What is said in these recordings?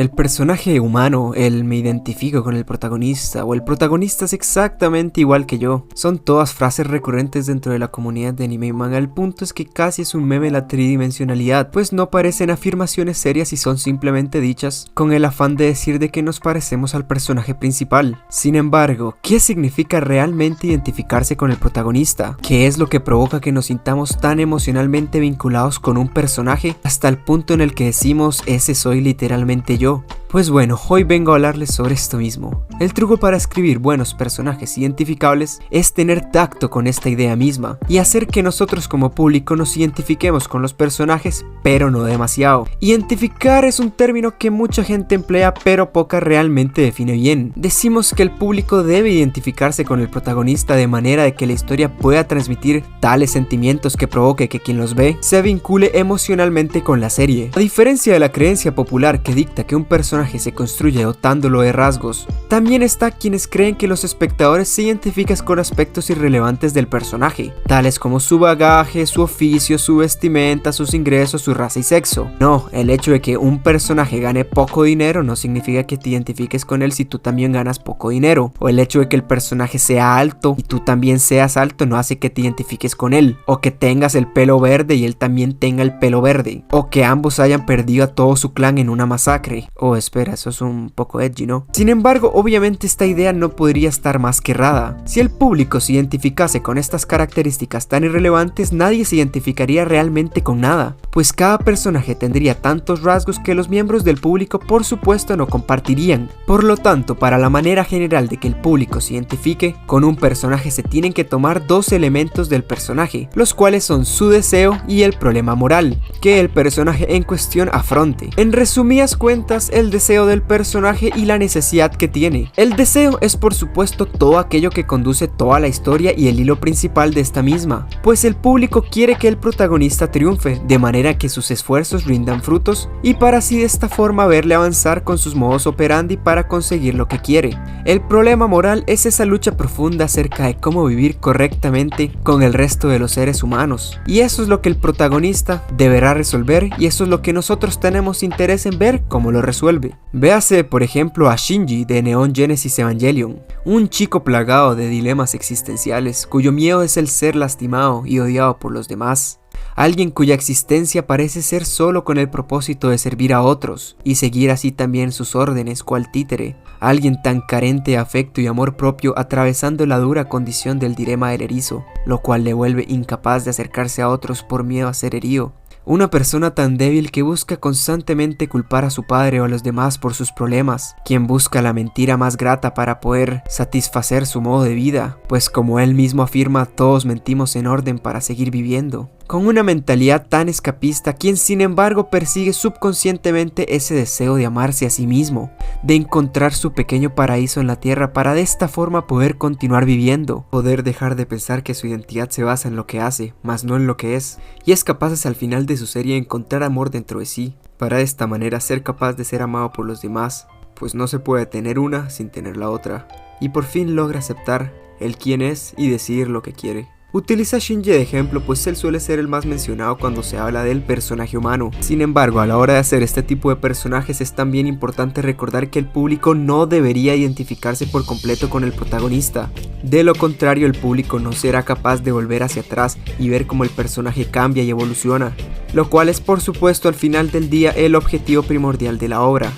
El personaje humano, el me identifico con el protagonista o el protagonista es exactamente igual que yo. Son todas frases recurrentes dentro de la comunidad de anime y manga. El punto es que casi es un meme la tridimensionalidad, pues no parecen afirmaciones serias y son simplemente dichas con el afán de decir de que nos parecemos al personaje principal. Sin embargo, ¿qué significa realmente identificarse con el protagonista? ¿Qué es lo que provoca que nos sintamos tan emocionalmente vinculados con un personaje hasta el punto en el que decimos ese soy literalmente yo? Pues bueno, hoy vengo a hablarles sobre esto mismo. El truco para escribir buenos personajes identificables es tener tacto con esta idea misma y hacer que nosotros como público nos identifiquemos con los personajes, pero no demasiado. Identificar es un término que mucha gente emplea, pero poca realmente define bien. Decimos que el público debe identificarse con el protagonista de manera de que la historia pueda transmitir tales sentimientos que provoque que quien los ve se vincule emocionalmente con la serie. A diferencia de la creencia popular que dicta que un personaje se construye dotándolo de rasgos, también está quienes creen que los espectadores se identifican con aspectos irrelevantes del personaje, tales como su bagaje, su oficio, su vestimenta, sus ingresos, su raza y sexo. No, el hecho de que un personaje gane poco dinero no significa que te identifiques con él si tú también ganas poco dinero, o el hecho de que el personaje sea alto y tú también seas alto no hace que te identifiques con él, o que tengas el pelo verde y él también tenga el pelo verde, o que ambos hayan perdido a todo su clan en una masacre. Espera, eso es un poco edgy, ¿no? Sin embargo, obviamente esta idea no podría estar más que errada. Si el público se identificase con estas características tan irrelevantes, nadie se identificaría realmente con nada, pues cada personaje tendría tantos rasgos que los miembros del público por supuesto no compartirían. Por lo tanto, para la manera general de que el público se identifique con un personaje se tienen que tomar dos elementos del personaje, los cuales son su deseo y el problema moral que el personaje en cuestión afronte. En resumidas cuentas, el deseo del personaje y la necesidad que tiene. El deseo es por supuesto todo aquello que conduce toda la historia y el hilo principal de esta misma, pues el público quiere que el protagonista triunfe, de manera que sus esfuerzos rindan frutos y para así de esta forma verle avanzar con sus modus operandi para conseguir lo que quiere. El problema moral es esa lucha profunda acerca de cómo vivir correctamente con el resto de los seres humanos, y eso es lo que el protagonista deberá resolver y eso es lo que nosotros tenemos interés en ver cómo lo resuelve. Véase por ejemplo a Shinji de Neon Genesis Evangelion, un chico plagado de dilemas existenciales cuyo miedo es el ser lastimado y odiado por los demás. Alguien cuya existencia parece ser solo con el propósito de servir a otros y seguir así también sus órdenes cual títere. Alguien tan carente de afecto y amor propio atravesando la dura condición del dilema del erizo, lo cual le vuelve incapaz de acercarse a otros por miedo a ser herido. Una persona tan débil que busca constantemente culpar a su padre o a los demás por sus problemas, quien busca la mentira más grata para poder satisfacer su modo de vida, pues como él mismo afirma, todos mentimos en orden para seguir viviendo. Con una mentalidad tan escapista, quien sin embargo persigue subconscientemente ese deseo de amarse a sí mismo, de encontrar su pequeño paraíso en la tierra para de esta forma poder continuar viviendo, poder dejar de pensar que su identidad se basa en lo que hace, más no en lo que es, y es capaz al final de su serie encontrar amor dentro de sí, para de esta manera ser capaz de ser amado por los demás, pues no se puede tener una sin tener la otra, y por fin logra aceptar el quién es y decidir lo que quiere. Utiliza a Shinji de ejemplo, pues él suele ser el más mencionado cuando se habla del personaje humano. Sin embargo, a la hora de hacer este tipo de personajes es también importante recordar que el público no debería identificarse por completo con el protagonista. De lo contrario, el público no será capaz de volver hacia atrás y ver cómo el personaje cambia y evoluciona, lo cual es por supuesto al final del día el objetivo primordial de la obra.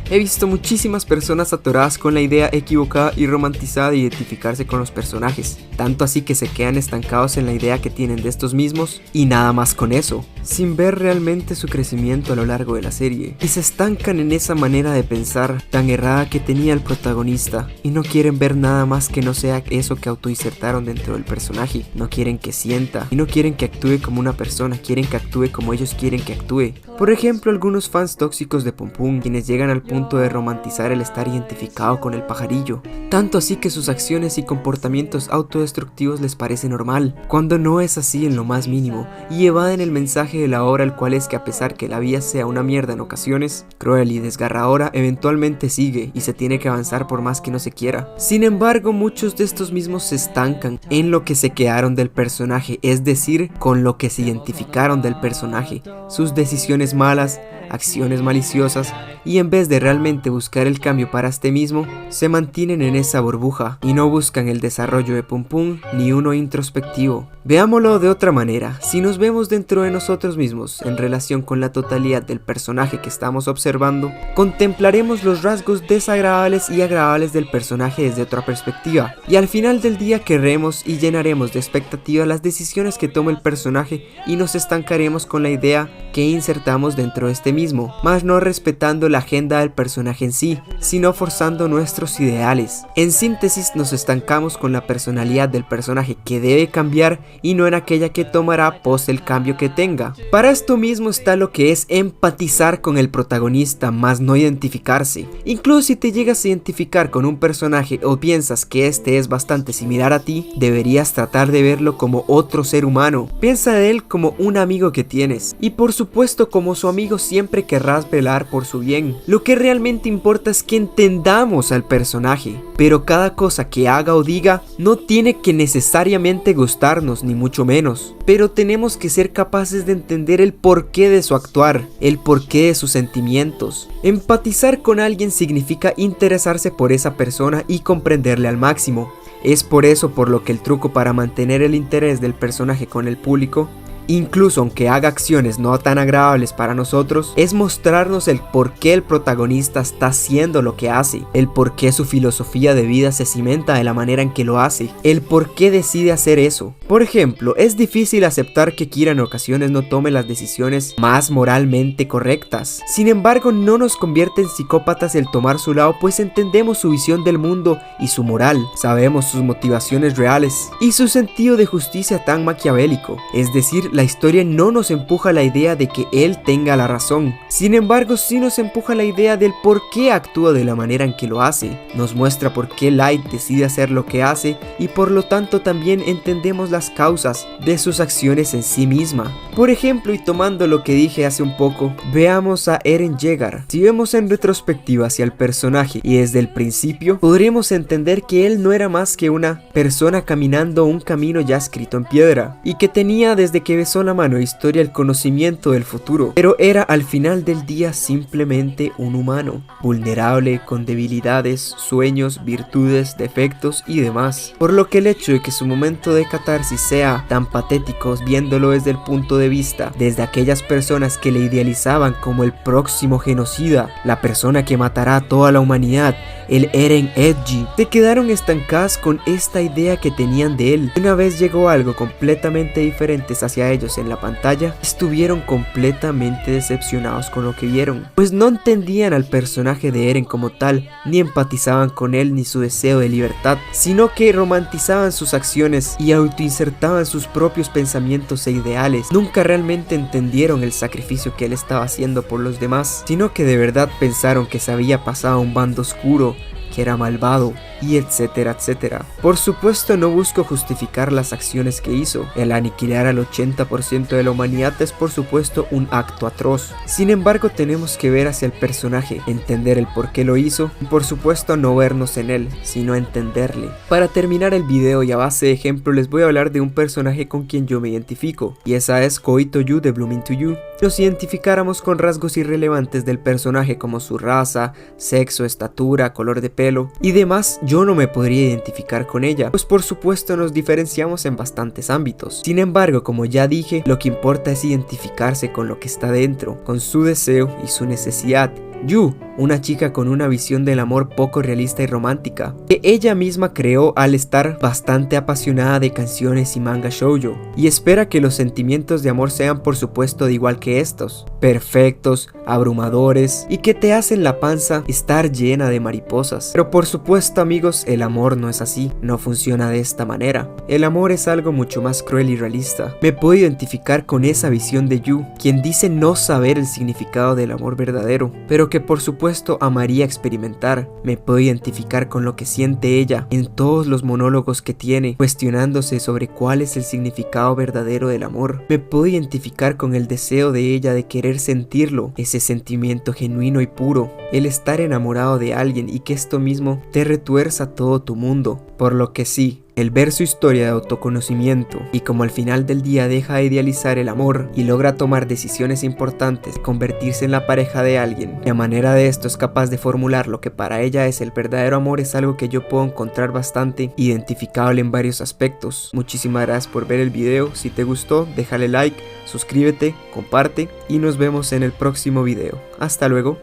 He visto muchísimas personas atoradas con la idea equivocada y romantizada de identificarse con los personajes, tanto así que se quedan estancados en la idea que tienen de estos mismos y nada más con eso, sin ver realmente su crecimiento a lo largo de la serie, y se estancan en esa manera de pensar tan errada que tenía el protagonista, y no quieren ver nada más que no sea eso que autoinsertaron dentro del personaje. No quieren que sienta, y no quieren que actúe como una persona, quieren que actúe como ellos quieren que actúe. Por ejemplo, algunos fans tóxicos de Pum Pum, quienes llegan al punto de romantizar el estar identificado con el pajarillo, tanto así que sus acciones y comportamientos autodestructivos les parece normal, cuando no es así en lo más mínimo, y evaden el mensaje de la obra, el cual es que a pesar que la vida sea una mierda en ocasiones, cruel y desgarradora, eventualmente sigue y se tiene que avanzar por más que no se quiera. Sin embargo, muchos de estos mismos se estancan en lo que se quedaron del personaje, es decir, con lo que se identificaron del personaje, sus decisiones malas, acciones maliciosas, y en vez de realmente buscar el cambio para este mismo, se mantienen en esa burbuja y no buscan el desarrollo de Pum Pum ni uno introspectivo. Veámoslo de otra manera, si nos vemos dentro de nosotros mismos en relación con la totalidad del personaje que estamos observando, contemplaremos los rasgos desagradables y agradables del personaje desde otra perspectiva, y al final del día querremos y llenaremos de expectativa las decisiones que toma el personaje y nos estancaremos con la idea que insertamos dentro de este mismo, mas no respetando la agenda del personaje en sí, sino forzando nuestros ideales. En síntesis, nos estancamos con la personalidad del personaje que debe cambiar y no en aquella que tomará post el cambio que tenga. Para esto mismo está lo que es empatizar con el protagonista, más no identificarse. Incluso si te llegas a identificar con un personaje o piensas que este es bastante similar a ti, deberías tratar de verlo como otro ser humano. Piensa de él como un amigo que tienes, y por supuesto como su amigo siempre querrás velar por su bien. Lo que realmente importa es que entendamos al personaje, pero cada cosa que haga o diga no tiene que necesariamente gustarnos, ni mucho menos, pero tenemos que ser capaces de entender el porqué de su actuar, el porqué de sus sentimientos. Empatizar con alguien significa interesarse por esa persona y comprenderle al máximo. Es por eso por lo que el truco para mantener el interés del personaje con el público, incluso aunque haga acciones no tan agradables para nosotros, es mostrarnos el por qué el protagonista está haciendo lo que hace, el por qué su filosofía de vida se cimenta de la manera en que lo hace, el por qué decide hacer eso. Por ejemplo, es difícil aceptar que Kira en ocasiones no tome las decisiones más moralmente correctas. Sin embargo, no nos convierte en psicópatas el tomar su lado, pues entendemos su visión del mundo y su moral, sabemos sus motivaciones reales y su sentido de justicia tan maquiavélico, es decir, la historia no nos empuja la idea de que él tenga la razón. Sin embargo, sí nos empuja la idea del por qué actúa de la manera en que lo hace. Nos muestra por qué Light decide hacer lo que hace y por lo tanto también entendemos las causas de sus acciones en sí misma. Por ejemplo, y tomando lo que dije hace un poco, veamos a Eren Yeager. Si vemos en retrospectiva hacia el personaje y desde el principio, podremos entender que él no era más que una persona caminando un camino ya escrito en piedra, y que tenía desde que besó la mano historia el conocimiento del futuro, pero era al final del día simplemente un humano, vulnerable, con debilidades, sueños, virtudes, defectos y demás, por lo que el hecho de que su momento de catarsis sea tan patético viéndolo desde el punto de vista desde aquellas personas que le idealizaban como el próximo genocida, la persona que matará a toda la humanidad, el Eren Edgy, se quedaron estancadas con esta idea que tenían de él. Una vez llegó algo completamente diferente hacia ellos en la pantalla, estuvieron completamente decepcionados con lo que vieron, pues no entendían al personaje de Eren como tal, ni empatizaban con él ni su deseo de libertad, sino que romantizaban sus acciones y autoinsertaban sus propios pensamientos e ideales. Nunca realmente entendieron el sacrificio que él estaba haciendo por los demás, sino que de verdad pensaron que se había pasado a un bando oscuro, que era malvado, y etcétera, etcétera. Por supuesto, no busco justificar las acciones que hizo. El aniquilar al 80% de la humanidad es por supuesto un acto atroz. Sin embargo, tenemos que ver hacia el personaje, entender el por qué lo hizo, y por supuesto no vernos en él, sino entenderle. Para terminar el video y a base de ejemplo, les voy a hablar de un personaje con quien yo me identifico, y esa es Koi Toyu de Blooming to You. Nos identificáramos con rasgos irrelevantes del personaje como su raza, sexo, estatura, color de pelo y demás, yo no me podría identificar con ella, pues por supuesto nos diferenciamos en bastantes ámbitos. Sin embargo, como ya dije, lo que importa es identificarse con lo que está dentro, con su deseo y su necesidad. Yu, una chica con una visión del amor poco realista y romántica, que ella misma creó al estar bastante apasionada de canciones y manga shoujo, y espera que los sentimientos de amor sean por supuesto de igual que estos, perfectos, abrumadores, y que te hacen la panza estar llena de mariposas. Pero por supuesto amigos, el amor no es así, no funciona de esta manera. El amor es algo mucho más cruel y realista. Me puedo identificar con esa visión de Yu, quien dice no saber el significado del amor verdadero, pero que por supuesto amaría experimentar. Me puedo identificar con lo que siente ella en todos los monólogos que tiene, cuestionándose sobre cuál es el significado verdadero del amor. Me puedo identificar con el deseo de ella de querer sentirlo, ese sentimiento genuino y puro, el estar enamorado de alguien y que esto mismo te retuerza todo tu mundo. Por lo que sí, el ver su historia de autoconocimiento y como al final del día deja de idealizar el amor y logra tomar decisiones importantes, convertirse en la pareja de alguien, y a manera de esto es capaz de formular lo que para ella es el verdadero amor, es algo que yo puedo encontrar bastante identificable en varios aspectos. Muchísimas gracias por ver el video. Si te gustó, déjale like, suscríbete, comparte y nos vemos en el próximo video. Hasta luego.